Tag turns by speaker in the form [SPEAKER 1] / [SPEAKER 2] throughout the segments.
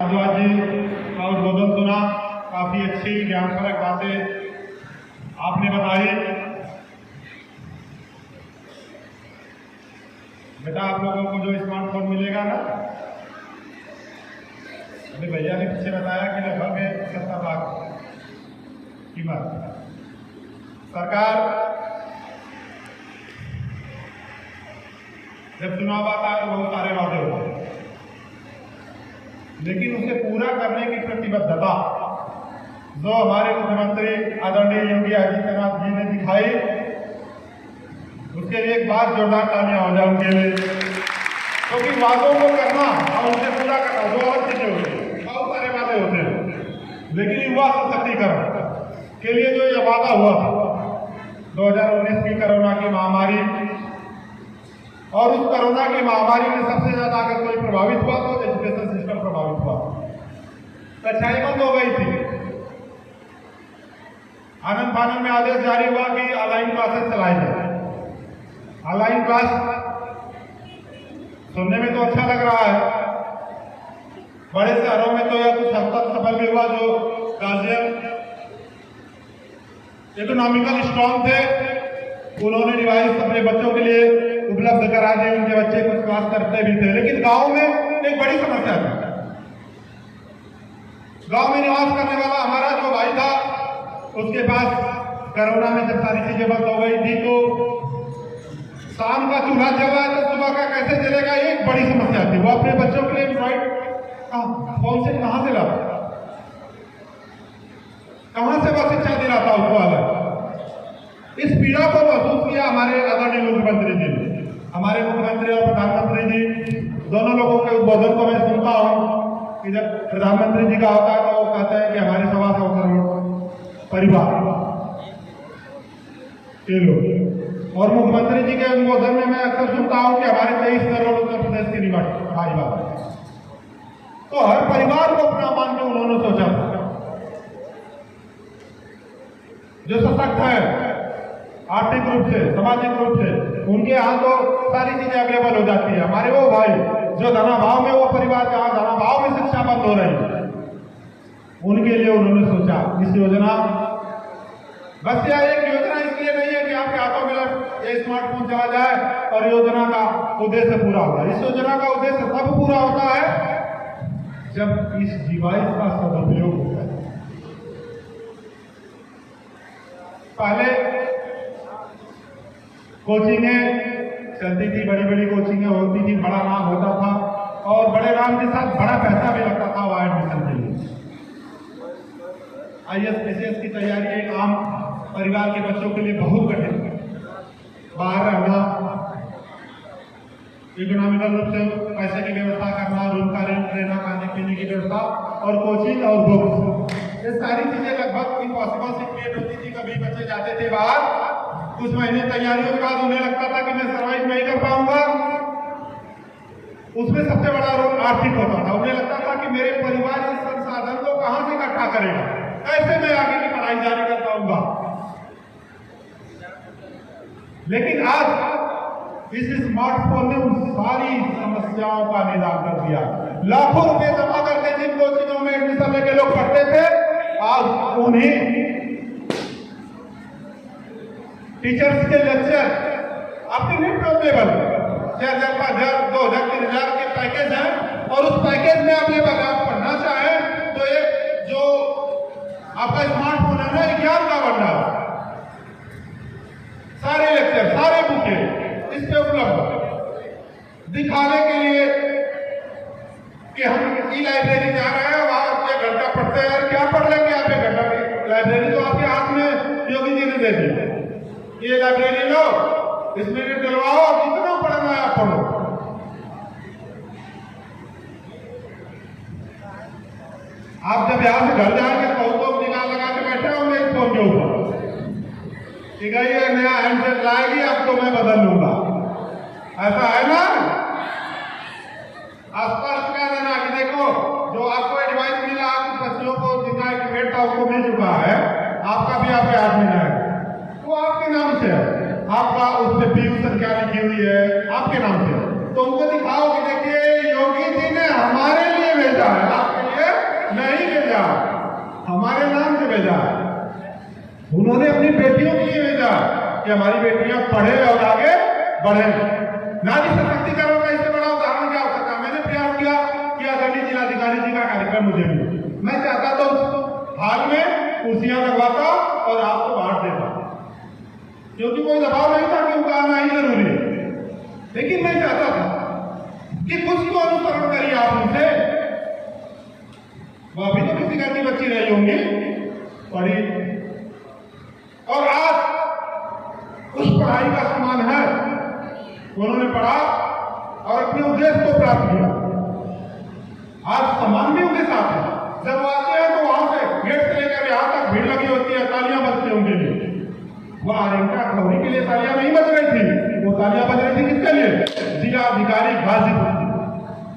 [SPEAKER 1] भारद्वाज जी का उद्बोधन सुना। काफी अच्छी ज्ञानपरक बातें आपने बताई। बेटा आप लोगों को जो स्मार्टफोन मिलेगा ना, अभी भैया ने पीछे बताया कि लगभग 70 लाख कीमत। सरकार जब चुनाव आता है तो बहुत सारे वादे होते हैं, लेकिन उसे पूरा करने की प्रतिबद्धता जो हमारे मुख्यमंत्री आदरणीय योगी आदित्यनाथ जी ने दिखाई, उसके लिए एक बार जोरदार तालियां हो जाए उनके लिए। क्योंकि तो वादों को करना और उसे पूरा करना दो अलग चीजें होती हैं। बहुत सारे वादे होते हैं, लेकिन युवा सशक्तिकरण के लिए जो यह वादा हुआ था 2019 की कोरोना की महामारी, और उस कोरोना की महामारी में सबसे ज्यादा अगर कोई प्रभावित हुआ तो एजुकेशन सिस्टम प्रभावित हुआ। कक्षाएं बंद हो गई थी। आनंद फानंद में आदेश जारी हुआ कि ऑनलाइन क्लासेस चलाई जाए। ऑनलाइन क्लास सुनने में तो अच्छा लग रहा है, बड़े शहरों में तो यह कुछ हद तक सफल भी हुआ। जो गार्जियन इकोनॉमिकल स्ट्रॉन्ग थे, उन्होंने डिवाइस अपने बच्चों के लिए उपलब्ध करा दी, उनके बच्चे कुछ क्लास करते भी थे। लेकिन गांव में एक बड़ी समस्या थी। गांव में निवास करने वाला हमारा जो भाई था, उसके पास कोरोना में जब सारी चीजें बंद हो गई थी तो शाम का चूल्हा जल रहा है तो सुबह का कैसे जलेगा, ये एक बड़ी समस्या थी। वो अपने बच्चों के लिए एंड्रॉइड फोन से कहां से लाता, कहां से वह शिक्षा दिलाता उसको अलग। इस पीड़ा को महसूस किया हमारे आदरणीय मुख्यमंत्री जी ने। हमारे मुख्यमंत्री और प्रधानमंत्री जी दोनों लोगों के उद्बोधन को मैं सुनता हूं कि जब प्रधानमंत्री जी का होता है तो वो कहते हैं कि हमारे 125 करोड़ परिवार के लोग, और मुख्यमंत्री जी के उद्बोधन में मैं अक्सर सुनता हूं कि हमारे 23 करोड़ उत्तर प्रदेश के निवासी। तो हर परिवार को अपना मान के उन्होंने सोचा था। जो सशक्त है आर्थिक रूप से, सामाजिक रूप से, उनके यहाँ तो सारी चीजें अवेलेबल हो जाती है। हमारे वो भाई जो धनाभाव में, वो परिवार जहाँ धनाभाव में शिक्षा बंद हो रही है, उनके लिए उन्होंने सोचा इस योजना। बस यह एक योजना इसलिए नहीं है कि आपके हाथों में ये स्मार्टफोन चला जाए और योजना का उद्देश्य पूरा होगा। इस योजना का उद्देश्य तब पूरा होता है जब इस डिवाइस का सदुपयोग होता है। पहले कोचिंगें चलती थी, बड़ी बड़ी कोचिंगें होती थी, बड़ा नाम होता था और बड़े नाम के साथ बड़ा पैसा भी लगता था वहां एडमिशन के लिए। IAS PCS की तैयारी एक आम परिवार के बच्चों के लिए बहुत कठिन है। बाहर रहना, इकोनॉमिकल रूप से पैसे की व्यवस्था करना, रूम का रेंट लेना, खाने पीने की व्यवस्था और कोचिंग और बुक्स, ये सारी चीजें लगभग इम्पॉसिबल सी क्रिएट होती थी। कभी बच्चे जाते थे बाहर, कुछ महीने तैयारियों के बाद उन्हें लगता था कि मैं सर्वाइव नहीं कर पाऊंगा। उसमें सबसे बड़ा रोल आर्थिक होता था। उन्हें लगता था कि मेरे परिवार इस संसाधन को कहां से इकट्ठा करेगा, कैसे मैं आगे की पढ़ाई जारी कर पाऊंगा। लेकिन आज इस स्मार्टफोन ने उन सारी समस्याओं का निदान कर दिया। लाखों रुपए जमा करके जिन कोचिंगों में एडमिशन लेके लोग पढ़ते थे, आज उन्हीं टीचर्स के लेक्चर आपके नेट पर अवेलेबल 6,000, 5,000, 2,000, 3,000 के पैकेज हैं, और उस पैकेज में अवेलेबल आप पढ़ना चाहें तो एक जो आपका स्मार्टफोन है ना, ज्ञान का भंडार, सारे लेक्चर, सारे बुकें इस पे उपलब्ध, दिखाने के लिए कि हम ई लाइब्रेरी जा रहे हैं, वहां 1 घंटा पढ़ते हैं। क्या पढ़ लेंगे आप 1 घंटा की लाइब्रेरी? तो आपके हाथ में योगी जी ने दे दी, ये लाइब्रेरी लो, इसमें डलवाओ, जितना पढ़ना है आप पढ़ो। आप जब यहां से घर जाएंगे तो निगाह लगा के बैठे होंगे इस फोन के ऊपर कि गई है नया हैंडसेट लाएगी, अब तो मैं बदल लूंगा, ऐसा है ना? स्पष्ट कह देना कि देखो जो आपको एडवाइस मिला, आपके बच्चों को जितना एक्टिवेट था उसको मिल चुका है, आपका भी आपके हाथ में जाएगा, वो आपके नाम से है, आपका उस पर PU संख्या लिखी हुई है, आपके नाम से। तो उनको दिखाओ कि देखिए योगी जी ने हमारे लिए भेजा है, आपके लिए भेजा, हमारे नाम से भेजा। उन्होंने अपनी बेटियों के लिए भेजा कि हमारी बेटियां पढ़े और आगे बढ़े। नारी सशक्तिकरण का इससे बड़ा उदाहरण क्या हो सकता है? मैंने प्रयास किया कि आदरणीय जिलाधिकारी जी का कार्यक्रम मुझे मिले। मैं चाहता तो हाल में कुर्सियां लगवाता और आपको बांट देता, क्योंकि कोई दबाव नहीं था कि उनका आना ही जरूरी है। लेकिन मैं चाहता था कि कुछ तो अनुसरण करिए आप उनसे। वो अभी तो किसी घर की बच्ची रही होंगी, पढ़ी, और आज उस पढ़ाई का सम्मान है। उन्होंने पढ़ा और अपने उद्देश्य को प्राप्त किया। आज सम्मान भी उनके साथ है। जब वो आते हैं तो वहां से गेट से लेकर यहां तक भीड़ लगी होती है, तालियां बजती उनके लिए। वो आरंका खौरी के लिए तालियां नहीं बज रही थी, वो तालियां बज रही थी किसके लिए? जिला अधिकारी गाजीपुर।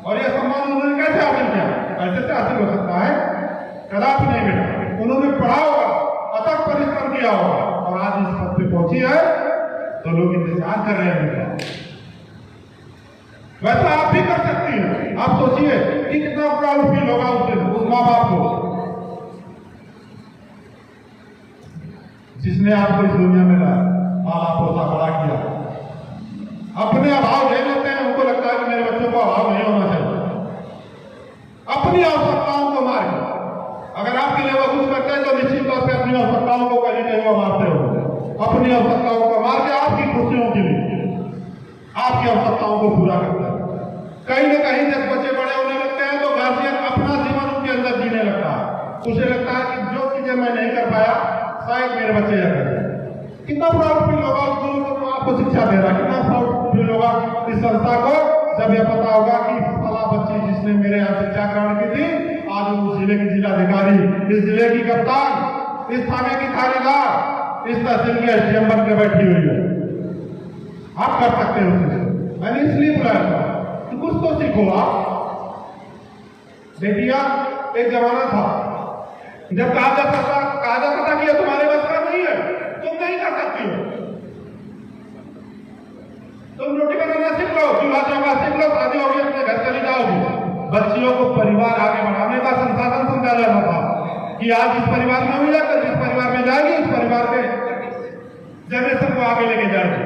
[SPEAKER 1] और यह सम्मान उन्होंने कैसे हासिल किया? ऐसे से हासिल हो सकता है? कदापि नहीं बेटा। उन्होंने पढ़ा होगा, अथक परिश्रम किया होगा, और आज इस पद पे पहुंची है तो लोग इंतजार कर रहे हैं। वैसा आप भी कर सकती हैं। आप सोचिए कि कितना प्राउड फील होगा उस दिन उस माँ बाप को जिसने आपको इस दुनिया में लाया, पाला पोसा बड़ा किया। अपने अभाव ले लेते हैं, उनको लगता है कि मेरे बच्चों को अभाव नहीं होना चाहिए। अपनी आवश्यकताओं को मार, अगर आपके लिए वो कुछ करते हैं तो निश्चित तौर पर अपनी आवश्यकताओं को कहीं कहीं वो मारते हो। अपनी आवश्यकताओं को मार के आपकी खुशियों के लिए आपकी आवश्यकताओं को पूरा करता है। कहीं न कहीं जब बच्चे बड़े होने लगते हैं तो गार्जियन अपना जीवन उनके अंदर जीने लगता है। उसे लगता है कि जो चीजें मैं नहीं कर पाया शायद मेरे बच्चे यह करें। कितना प्राउड फील होगा उस गुरु को आपको शिक्षा दे रहा है, कितना प्राउड फील होगा इस संस्था को जब यह पता होगा कि फला बच्ची जिसने मेरे यहाँ शिक्षा ग्रहण की थी, आज उस जिले की जिलाधिकारी, इस जिले की कप्तान, इस थाने की थानेदार, इस तहसील की एसडीएम बन के बैठी हुई है। आप कर सकते हो उसे। मैंने इसलिए बुलाया था कि कुछ तो सीखो आप। बेटिया, एक जमाना था जब कहा जाता था कि तुम्हारे बस का नहीं है, तुम नहीं कर सकती हो। तुम रोटी बनाना सीख लो, चूल्हा चौका सीख लो, शादी होगी अपने घर चली जाओगी। बच्चियों को परिवार आगे बढ़ाने का संसाधन समझा जाना था कि आज इस परिवार में हुई जाकर जिस परिवार में जाएगी उस परिवार के जनरेशन को आगे लेके जाएगी।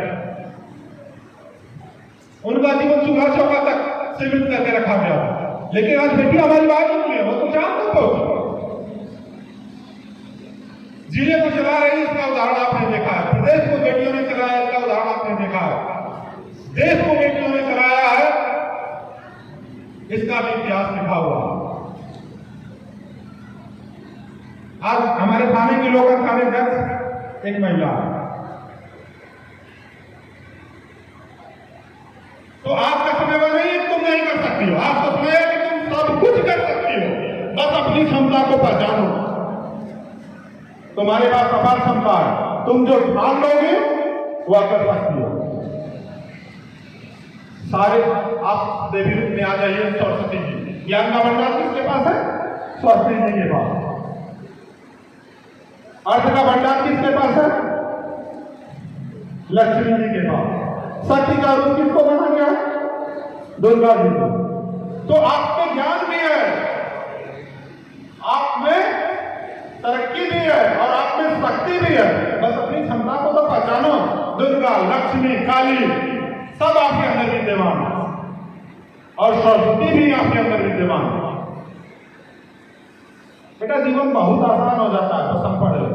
[SPEAKER 1] उनका जीवन चूल्हा चौका तक सीमित करके रखा गया। लेकिन आज बेटी हमारी बात होती है, वो तो चांद तक पहुंची, जिले को चला रही, इसका उदाहरण आपने देखा है। प्रदेश को बेटियों ने चलाया, इसका उदाहरण आपने देखा है। देश को बेटियों ने चलाया है, इसका भी इतिहास लिखा हुआ। आज हमारे थाने की लोकल थाने अध्यक्ष एक महिला है। तो आपका समय वह नहीं है कि तुम नहीं कर सकती हो, आपका समय है कि तुम सब कुछ कर सकती हो, बस अपनी क्षमता को पहचानो। तुम्हारे पास अपार क्षमता है, तुम जो ठान लोगे वह कर सकती हो। सारे आप देवी रूप में आ जाइए। सरस्वती जी, ज्ञान का भंडार किसके पास है? सरस्वती जी के पास। अर्थ का भंडार किसके पास है? लक्ष्मी जी के पास। शक्ति का रूप किसको बना गया? दुर्गा जी को। तो आप में ज्ञान भी है, आप में तरक्की भी है और आप में शक्ति भी है, बस अपनी क्षमता को तो पहचानो। दुर्गा, लक्ष्मी, काली सब आपके अंदर विद्यमान है और सरस्वती भी आपके अंदर विद्यमान है। बेटा जीवन बहुत आसान हो जाता है, बस हम पढ़ लो।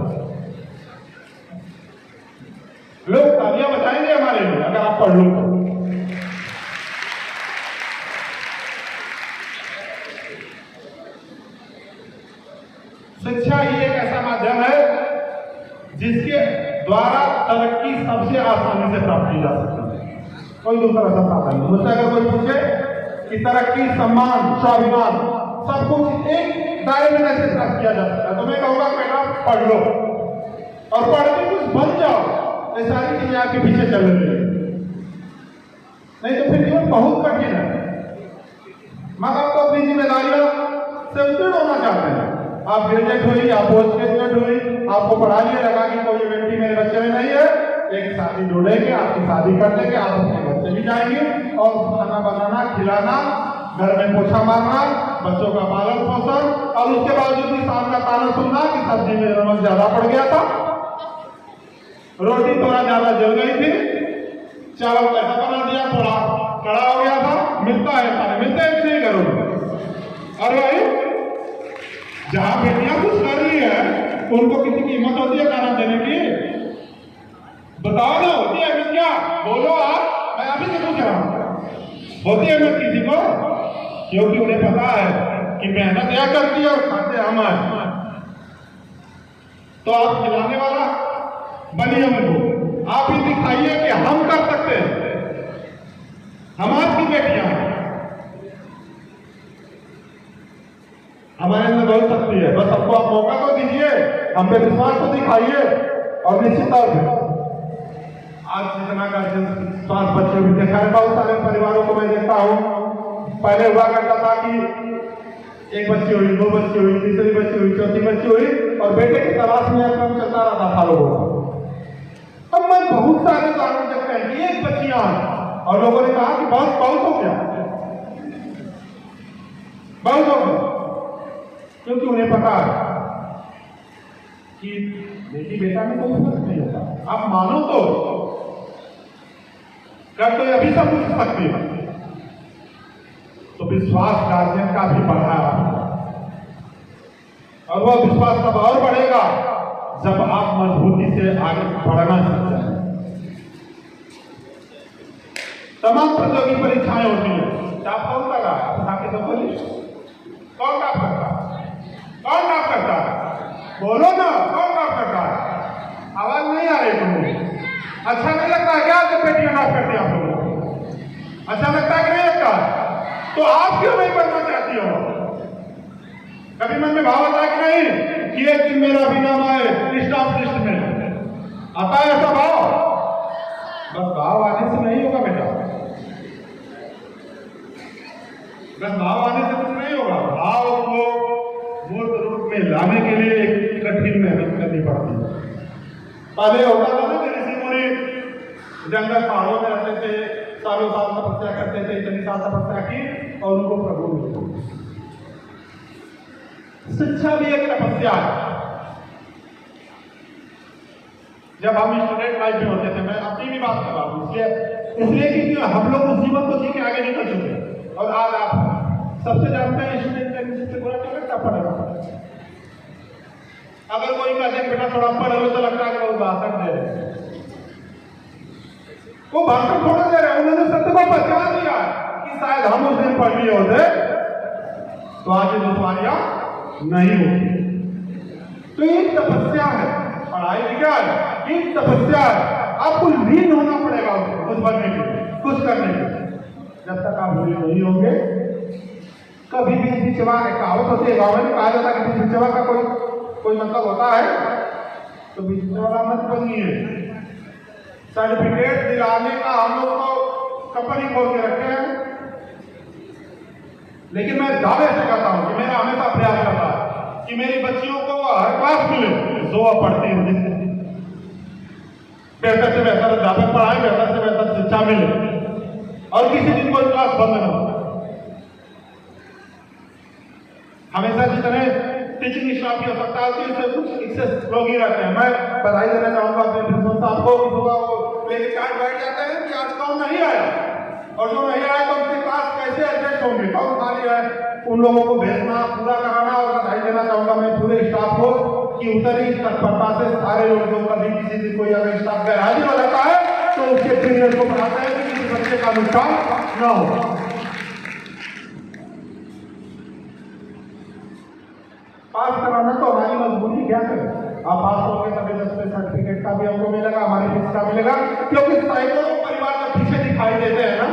[SPEAKER 1] लोग तालियां बजाएंगे हमारे लिए अगर आप पढ़ लो तो। शिक्षा ही एक ऐसा माध्यम है जिसके द्वारा तरक्की सबसे आसानी से प्राप्त की जा सकती है। कोई दूसरा ऐसा साधन नहीं। मुझसे अगर कोई पूछे कि तरक्की, सम्मान, स्वाभिमान सब कुछ एक दायरे में कैसे प्राप्त किया जा सकता है, तो मैं कहूंगा बेटा पढ़ लो और पढ़ के कुछ बन जाओ। ये सारी चीजें आपके पीछे चल रही है, नहीं तो फिर जीवन बहुत कठिन है। माँ बाप तो अपनी जिम्मेदारियों से उत्तीर्ण होना चाहते हैं। आप ग्रेजुएट हुई, आप पोस्ट ग्रेजुएट हुई, आपको पढ़ा लिया, लगा कि कोई बेटी मेरे बच्चे में नहीं है, एक शादी जोड़ेंगे, आपकी शादी कर देंगे, आप अपने घर चली जाएंगे और खाना बनाना, खिलाना, घर में पोछा मारना, बच्चों का पालन पोषण, और उसके बावजूद भी नमक ज्यादा पड़ गया था, रोटी थोड़ा ज्यादा जल गई थी, चावल कैसा बना दिया, थोड़ा कड़ा हो गया था। मिलता है खाने, मिलता है कि नहीं घरों में? और भाई जहां बेटियां कुछ कर रही है उनको किसी की हिम्मत होती है खाना देने की? बताओ ना, होती है क्या? बोलो आप, मैं अभी से पूछ रहा हूं, होती है हिम्मत किसी को? क्योंकि उन्हें पता है कि मेहनत यह करती है और खाते हम हैं। तो आप खिलाने वाला बनिए उनको, आप ही दिखाइए कि हम कर सकते हैं, हम आपकी बेटियां हैं, हमारे अंदर बहुत शक्ति है। बस सबको आप मौका तो दीजिए, हम पे विश्वास तो दिखाइए। और निश्चित तौर पर आज जितना गार्जियन 5 बच्चे भी देखा है, बहुत सारे परिवारों को मैं देखता हूं, पहले हुआ करता था कि एक बच्ची हुई, 2 बच्ची हुई, तीसरी बच्ची हुई, चौथी बच्ची हुई और बेटे की तलाश में काम चलता रहता था लोगों का। अब मैं बहुत सारे उदाहरण देखते हैं कि एक बच्चियां और लोगों ने कहा कि बहुत हो गया, बहुत हो गया, क्योंकि उन्हें पता है कि बेटी बेटा में कोई फर्क नहीं होता। आप मानो तो कर तो अभी सब कुछ सकती है, तो विश्वास गार्जियन का भी बढ़ा और वह विश्वास तब और बढ़ेगा जब आप मजबूती से आगे बढ़ना चाहते हैं। तमाम प्रतियोगी परीक्षाएं होती हैं, आप कौन कर रहा है? आप उठा के तो बोलिए, कौन काम करता है? कौन काम करता है? बोलो ना, कौन काम करता है? आवाज नहीं आ रही तुम्हें? अच्छा नहीं लगता है क्या जब बेटियां नाश करती हैं आप लोगों को? अच्छा लगता है कि नहीं लगता? तो आप क्यों नहीं बनना चाहती हो? कभी मन में भाव आता है कि नहीं कि एक दिन मेरा भी नाम आए लिस्ट ऑफ लिस्ट में? आता है ऐसा भाव? बस भाव आने से नहीं होगा बेटा, बस भाव आने से कुछ नहीं होगा। भाव को मूर्त रूप में लाने के लिए एक कठिन मेहनत करनी पड़ती है। पहले होता था ना कि ऋषि मुनि जंगल पहाड़ों में रहते थे, सालों साल तपस्या करते थे, इतनी साल तपस्या की और उनको प्रभु मिले। शिक्षा भी एक तपस्या है। जब हम स्टूडेंट लाइफ में होते थे, मैं अपनी भी बात कर रहा हूँ, इसलिए कि हम लोग उस जीवन को जी के आगे निकल चुके और आज आप सबसे जानते हैं स्टूडेंट से बुरा क्या लगता पड़ेगा। अगर कोई कहते हैं बेटा थोड़ा पढ़ लो तो लगता है कि वो भाषण दे रहे, वो भाषण थोड़ा दे रहे, उन्होंने सत्य को पहचान दिया कि शायद हम उस दिन पढ़ लिए होते तो आज ये दुश्वारियां नहीं होती। तो ये तपस्या है, पढ़ाई विज्ञान की तपस्या है। आपको लीन होना पड़ेगा उसको, कुछ बनने के लिए, कुछ करने के लिए। जब तक आप लीन नहीं होंगे, कभी भी बिचवा कहावत होती है, गाँव में कहा जाता है कि बिचवा का कोई मतलब होता है तो बिचवा मत बनिए। सर्टिफिकेट दिलाने का हम लोग तो कंपनी खोल के रखे हैं, लेकिन मैं दावे से कहता हूं कि मेरा हमेशा प्रयास करता है कि मेरी बच्चियों को हर क्लास मिले जो वह पढ़ती है, बेहतर से बेहतर अध्यापक पढ़ाए, बेहतर से बेहतर शिक्षा मिले और किसी दिन कोई क्लास बंद न हो। हमेशा जितने टीचिंग स्टाफ की आवश्यकता होती है उससे कुछ एक्सेस लोग ही रहते हैं। मैं बधाई देना चाहूंगा अपने प्रिंसिपल साहब को, वो लेके कार्ड बैठ जाते हैं कि आज कौन नहीं आया और जो नहीं आया तो उसके क्लास कैसे एडजस्ट होंगे, कौन खाली है, उन लोगों को भेजना, पूरा कराना। और बधाई देना चाहूंगा मैं पूरे स्टाफ को कि उतरी तत्परता से सारे लोग कभी किसी दिन कोई अगर स्टाफ गैरहाजिर हो जाता है तो उसके पीरियड को बढ़ाते हैं कि किसी बच्चे का नुकसान न हो। पास कराना तो हमारी मजबूरी क्या करें, आप पास होंगे तभी 10 सर्टिफिकेट का भी हमको मिलेगा, हमारी फीस का मिलेगा। क्योंकि सैकड़ों परिवार जब पीछे दिखाई देते हैं ना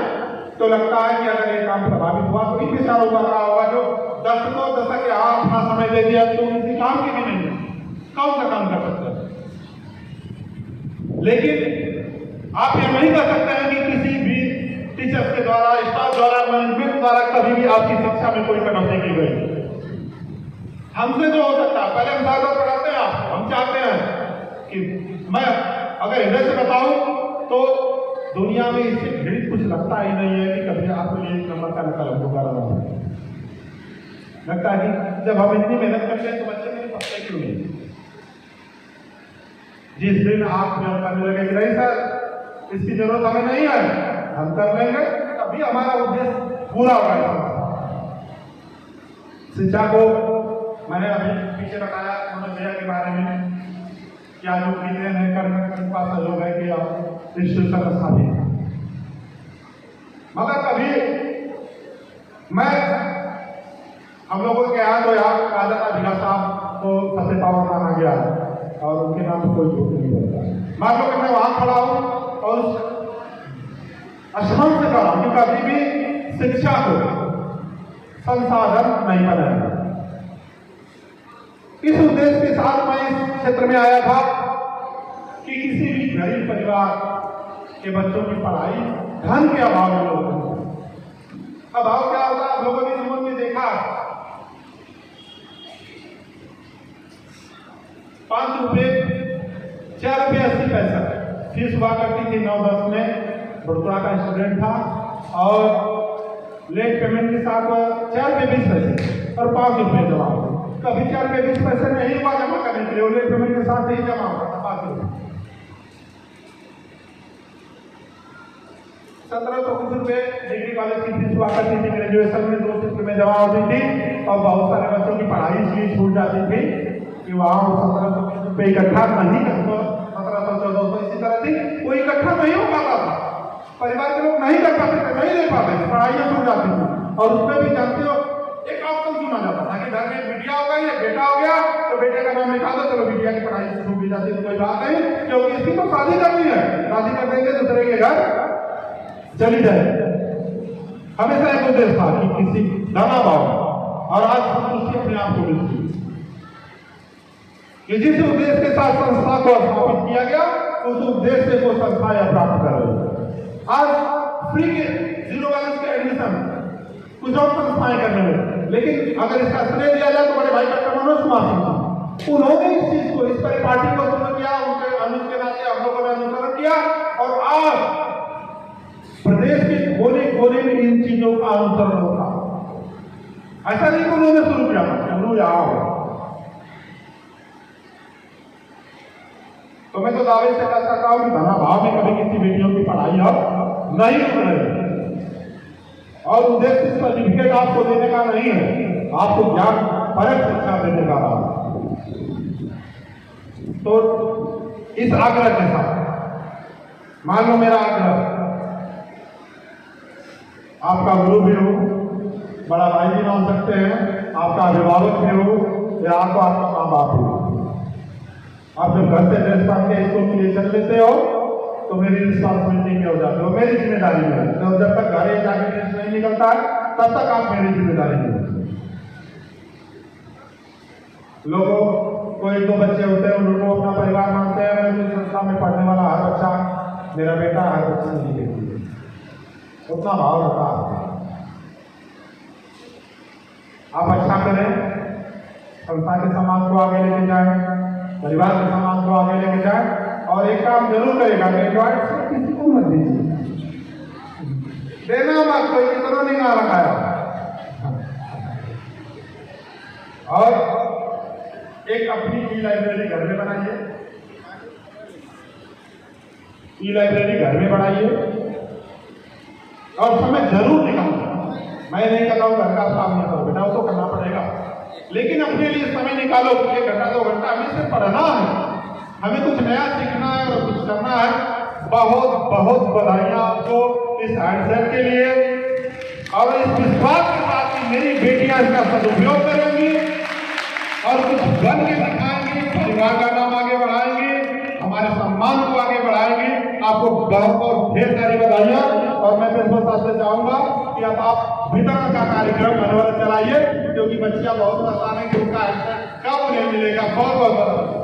[SPEAKER 1] तो लगता है कि अगर ये काम प्रभावित हुआ तो इन बेचारों का क्या होगा जो दशक यहाँ अपना समय दे दिया तो किसी काम की भी नहीं है, कौन सा काम कर सकते हैं। लेकिन आप ये नहीं कर सकते हैं कि किसी भी टीचर्स के द्वारा, स्टाफ द्वारा, मैनेजमेंट द्वारा कभी भी आपकी शिक्षा में कोई कटौती की गई। हमसे जो हो सकता है, पहले हम सालों पढ़ाते हैं आपको, हम चाहते हैं कि मैं अगर हृदय से बताऊं तो दुनिया में इससे घृणित कुछ लगता ही नहीं है कि कभी आपके लिए 1 नंबर का नकल हमको करना पड़े। लगता है कि जब हम इतनी मेहनत करते हैं तो बच्चे मेरे पत्ते क्यों नहीं। जिस दिन आप जब करने लगे कि नहीं सर इसकी जरूरत हमें नहीं है, हम कर लेंगे, तभी हमारा उद्देश्य पूरा होगा। शिक्षा को मैंने अभी पीछे बताया मनोज के बारे में, क्या जो विजन है करने का सहयोग है कि आप इंस्टीट्यूशन स्थापित, मगर कभी मैं हम लोगों के यहाँ तो यहाँ राजा अधिकार साहब को सबसे पावन माना गया है और उनके नाम पर कोई झूठ नहीं बोलता। मान लो कि मैं वहां खड़ा हूं और स्मरण से कहा कि कभी भी शिक्षा को संसाधन नहीं बनाया। इस उद्देश्य के साथ मैं इस क्षेत्र में आया था कि किसी भी गरीब परिवार के बच्चों की पढ़ाई धन के अभाव में लोग, अभाव क्या होता है लोगों ने जीवन में देखा, 5 रुपये 4 रुपये 80 पैसा फीस हुआ करती थी। 9-10 में बड़ोदरा का स्टूडेंट था और लेट पेमेंट के साथ 4 रुपये 20 पैसे और 5 रुपये जमा हुए। कभी 4 रुपये 20 पैसे नहीं हुआ जमा करने के लिए, लेट पेमेंट के साथ ही जमा हुआ था 5 रुपये। 1700 रुपये डिग्री कॉलेज की फीस हुआ करती थी, ग्रेजुएशन में 2 रुपये में जमा होती थी और बहुत सारे बच्चों की पढ़ाई इसलिए छूट जाती थी कि वहाँ 1700 रुपये इकट्ठा नहीं कर, 1700-1400 इसी तरह थी, वो इकट्ठा नहीं हो पाता था, परिवार के लोग नहीं कर पाते थे, नहीं ले पाते थे, पढ़ाइयाँ छूट जाती थी। और उसमें भी जानते हो एक ऑप्शन चुना जाता था कि घर में बिटिया हो गई या बेटा हो गया तो बेटे का नाम लिखा दो, चलो बिटिया की पढ़ाई छूट भी जाती है, कोई बात नहीं, क्योंकि इसकी तो शादी करनी है, शादी कर देंगे दूसरे के घर चली जाए। हमेशा एक उद्देश्य था कि किसी दाना भाव और आज संतुष्टि अपने आप को मिलती है कि जिस उद्देश्य के साथ संस्था को स्थापित किया गया उस उद्देश्य को संस्था यह प्राप्त कर रही है। आज फ्री के 0 बैलेंस के एडमिशन कुछ और संस्थाएं करने में, लेकिन अगर इसका श्रेय दिया जाए तो बड़े भाई डॉक्टर मनोज कुमार सिंह, उन्होंने इस चीज को, इस परिपाटी को शुरू किया, उनके अनुज के नाते हम लोगों ने अनुसरण किया और आज प्रदेश के कोने कोने में इन चीजों का अनुसरण होता। ऐसा नहीं कि उन्होंने शुरू किया, उन्होंने आओ तो मैं तो दावे से कह सकता हूं कि धना भाव में कभी किसी बेटियों की पढ़ाई अब नहीं हो रही और उद्देश्य सर्टिफिकेट आपको देने का नहीं है, आपको ज्ञान परक शिक्षा देने का है। तो इस आग्रह के साथ मान लो मेरा आग्रह आपका गुरु भी हो, बड़ा भाई भी मान सकते हैं, आपका अभिभावक भी हो या आपका माँ बाप हो। आप जब घर से ड्रेस पहन के स्कूल के लिए चल लेते हो तो मेरी रिस्पॉन्सिबिलिटी में हो जाते हो, मेरी जिम्मेदारी में। तो जब तक घर जाके ड्रेस नहीं निकलता है तब तक आप मेरी जिम्मेदारी में। लोगों कोई 2 बच्चे होते हैं, उन लोगों को अपना परिवार मानते हैं, मेरी संस्था में पढ़ने वाला हर बच्चा मेरा बेटा, हर बच्चा नहीं देखती है, उतना भाव रखा है। आप अच्छा करें, संस्था के समाज को आगे लेके जाएं, परिवार के समाज को आगे लेके जाए और एक काम जरूर करेगा कि एडवाइस किसी को मत दीजिए, देना मत, कोई कितना नहीं आ रखा है। और एक अपनी ई लाइब्रेरी घर में बनाइए, ई लाइब्रेरी घर में बनाइए और समय जरूर निकालिए। मैं नहीं कर रहा हूँ घर का काम नहीं करो बेटा, वो तो करना पड़ेगा, लेकिन अपने लिए समय निकालो, 1 घंटा 2 घंटा हमें सिर्फ पढ़ना है, हमें कुछ नया सीखना है और कुछ करना है। बहुत बहुत बधाइयां आपको इस हैंडसेट के लिए और इस विश्वास के साथ कि मेरी बेटियां इसका सदुपयोग करेंगी और कुछ बन के दिखाएंगी, परिवार का नाम आगे बढ़ाएंगे, हमारे सम्मान को आगे बढ़ाएंगे। आपको बहुत बहुत ढेर सारी बधाइयां और मैं प्रिंसिपल साहब से चाहूंगा कि अब आप वितरण का कार्यक्रम अनवरत चलाइए, क्योंकि बच्चियां बहुत आसान है कि उनका हैंडसेट कब उन्हें मिलेगा। बहुत बहुत